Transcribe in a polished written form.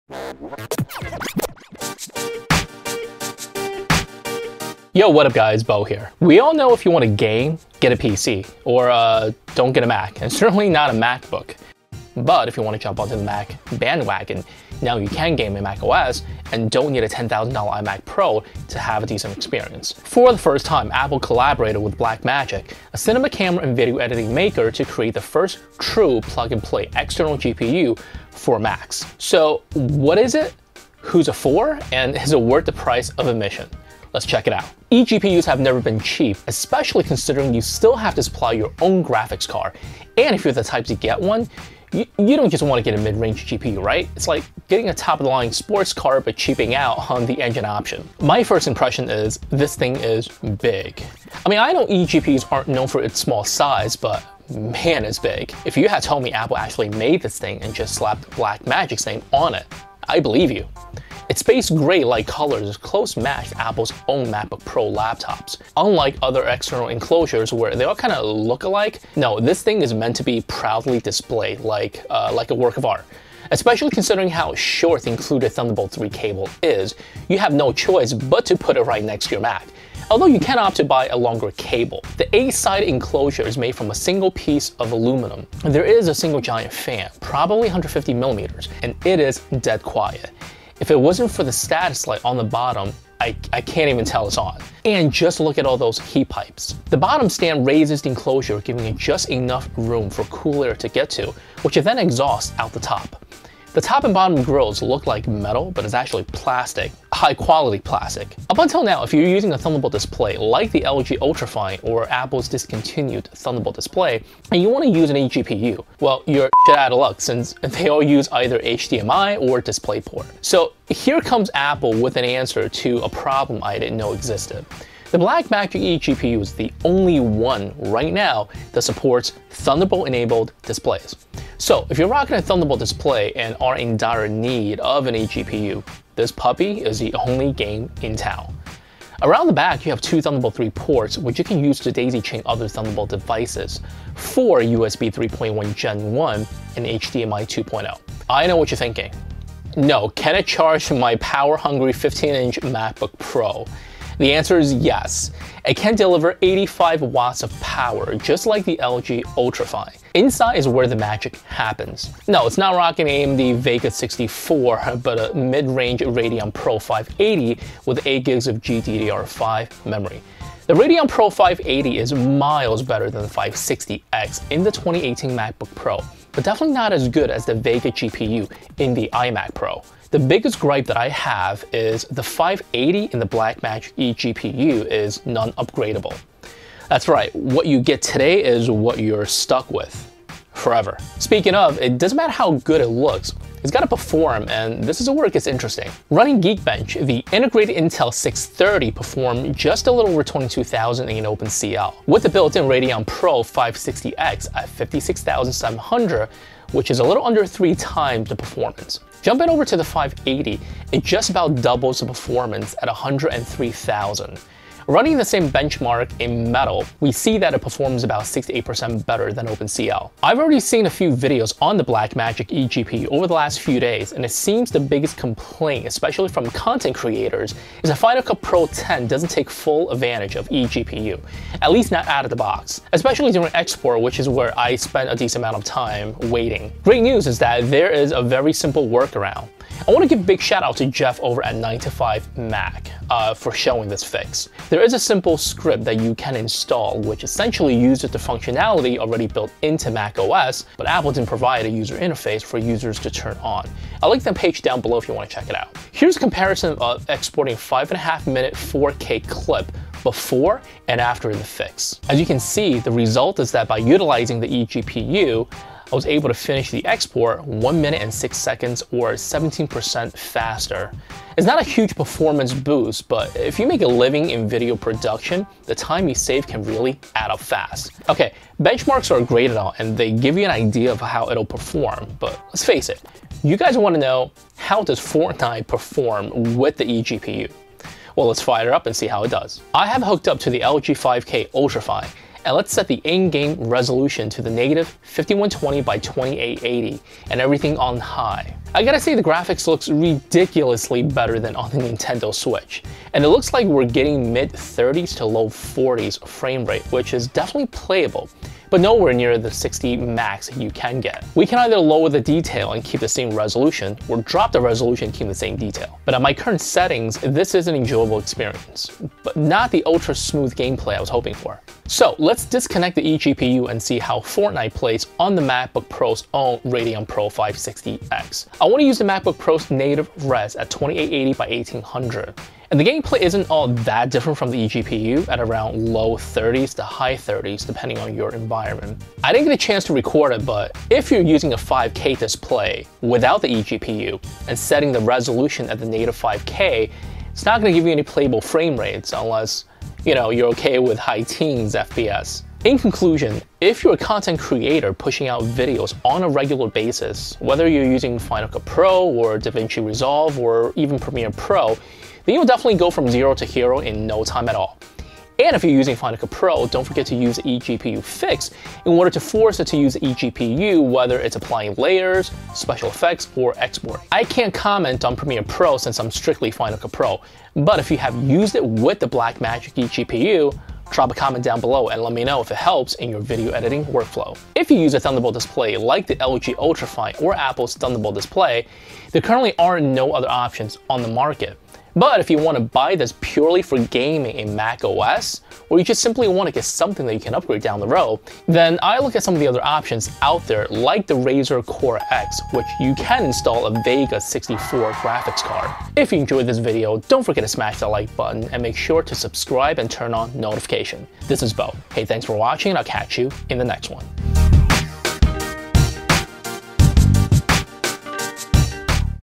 Yo, what up guys, Bo here. We all know if you want to game, get a PC, or don't get a Mac, and certainly not a MacBook. But if you want to jump onto the Mac bandwagon, now you can game in Mac OS and don't need a $10,000 iMac Pro to have a decent experience. For the first time, Apple collaborated with Blackmagic, a cinema camera and video editing maker, to create the first true plug-and-play external GPU for Macs. So what is it? Who's it for? And is it worth the price of admission? Let's check it out. eGPUs have never been cheap, especially considering you still have to supply your own graphics card. And if you're the type to get one, you don't just want to get a mid-range GPU, right? It's like getting a top-of-the-line sports car but cheaping out on the engine option. My first impression is this thing is big. I mean, I know eGPUs aren't known for its small size, but man, it's big. If you had told me Apple actually made this thing and just slapped Blackmagic's name on it, I believe you. Its space gray light colors is close match to Apple's own MacBook Pro laptops. Unlike other external enclosures where they all kind of look alike, no, this thing is meant to be proudly displayed like a work of art. Especially considering how short the included Thunderbolt 3 cable is, you have no choice but to put it right next to your Mac. Although you can opt to buy a longer cable. The 8-sided enclosure is made from a single piece of aluminum. There is a single giant fan, probably 150 millimeters, and it is dead quiet. If it wasn't for the status light on the bottom, I can't even tell it's on. And just look at all those heat pipes. The bottom stand raises the enclosure, giving it just enough room for cool air to get to, which it then exhausts out the top. The top and bottom grills look like metal, but it's actually plastic, high quality plastic. Up until now, if you're using a Thunderbolt display like the LG Ultrafine or Apple's discontinued Thunderbolt display, and you want to use an eGPU, well, you're shit out of luck since they all use either HDMI or DisplayPort. So here comes Apple with an answer to a problem I didn't know existed. The Blackmagic eGPU is the only one right now that supports Thunderbolt-enabled displays. So if you're rocking a Thunderbolt display and are in dire need of an eGPU, this puppy is the only game in town. Around the back, you have two Thunderbolt 3 ports, which you can use to daisy-chain other Thunderbolt devices, 4 USB 3.1 Gen 1 and HDMI 2.0. I know what you're thinking. No, can it charge my power-hungry 15-inch MacBook Pro? The answer is yes. It can deliver 85 watts of power, just like the LG Ultrafine. Inside is where the magic happens. No, it's not rocking AMD Vega 64, but a mid-range Radeon Pro 580 with 8 gigs of GDDR5 memory. The Radeon Pro 580 is miles better than the 560X in the 2018 MacBook Pro, but definitely not as good as the Vega GPU in the iMac Pro. The biggest gripe that I have is the 580 in the Blackmagic eGPU is non-upgradable. That's right, what you get today is what you're stuck with forever. Speaking of, it doesn't matter how good it looks, it's got to perform, and this is where it gets interesting. Running Geekbench, the integrated Intel 630 performed just a little over 22,000 in OpenCL, with the built-in Radeon Pro 560X at 56,700, which is a little under 3 times the performance. Jumping over to the 580, it just about doubles the performance at 103,000. Running the same benchmark in metal, we see that it performs about 68% better than OpenCL. I've already seen a few videos on the Blackmagic eGPU over the last few days, and it seems the biggest complaint, especially from content creators, is that Final Cut Pro 10 doesn't take full advantage of eGPU, at least not out of the box, especially during export, which is where I spent a decent amount of time waiting. Great news is that there is a very simple workaround. I want to give a big shout out to Jeff over at 9to5Mac for showing this fix. There is a simple script that you can install which essentially uses the functionality already built into Mac OS, but Apple didn't provide a user interface for users to turn on. I'll link the page down below if you want to check it out. Here's a comparison of exporting 5.5-minute 4K clip before and after the fix. As you can see, the result is that by utilizing the eGPU, I was able to finish the export 1 minute and 6 seconds or 17% faster. It's not a huge performance boost, but if you make a living in video production, the time you save can really add up fast. Okay, benchmarks are great and all, and they give you an idea of how it'll perform, but let's face it, you guys want to know, how does Fortnite perform with the eGPU? Well, let's fire it up and see how it does. I have hooked up to the LG 5K Ultrafine, And let's set the in-game resolution to the negative 5120 by 2880 and everything on high. I gotta say the graphics looks ridiculously better than on the Nintendo Switch. And it looks like we're getting mid-30s to low 40s frame rate, which is definitely playable, but nowhere near the 60 max you can get. We can either lower the detail and keep the same resolution, or drop the resolution and keep the same detail. But at my current settings, this is an enjoyable experience, but not the ultra smooth gameplay I was hoping for. So let's disconnect the eGPU and see how Fortnite plays on the MacBook Pro's own Radeon Pro 560X. I want to use the MacBook Pro's native res at 2880 by 1800. And the gameplay isn't all that different from the eGPU at around low 30s to high 30s depending on your environment. I didn't get a chance to record it, but if you're using a 5K display without the eGPU and setting the resolution at the native 5K, it's not going to give you any playable frame rates unless, you're okay with high teens FPS. In conclusion, if you're a content creator pushing out videos on a regular basis, whether you're using Final Cut Pro or DaVinci Resolve or even Premiere Pro, then you'll definitely go from zero to hero in no time at all. And if you're using Final Cut Pro, don't forget to use the eGPU fix in order to force it to use the eGPU, whether it's applying layers, special effects, or exporting. I can't comment on Premiere Pro since I'm strictly Final Cut Pro, but if you have used it with the Blackmagic eGPU, drop a comment down below and let me know if it helps in your video editing workflow. If you use a Thunderbolt display like the LG Ultrafine or Apple's Thunderbolt display, there currently are no other options on the market. But if you want to buy this purely for gaming in Mac OS, or you just simply want to get something that you can upgrade down the road, then I look at some of the other options out there like the Razer Core X, which you can install a Vega 64 graphics card. If you enjoyed this video, don't forget to smash that like button and make sure to subscribe and turn on notification. This is Bo. Hey, thanks for watching and I'll catch you in the next one.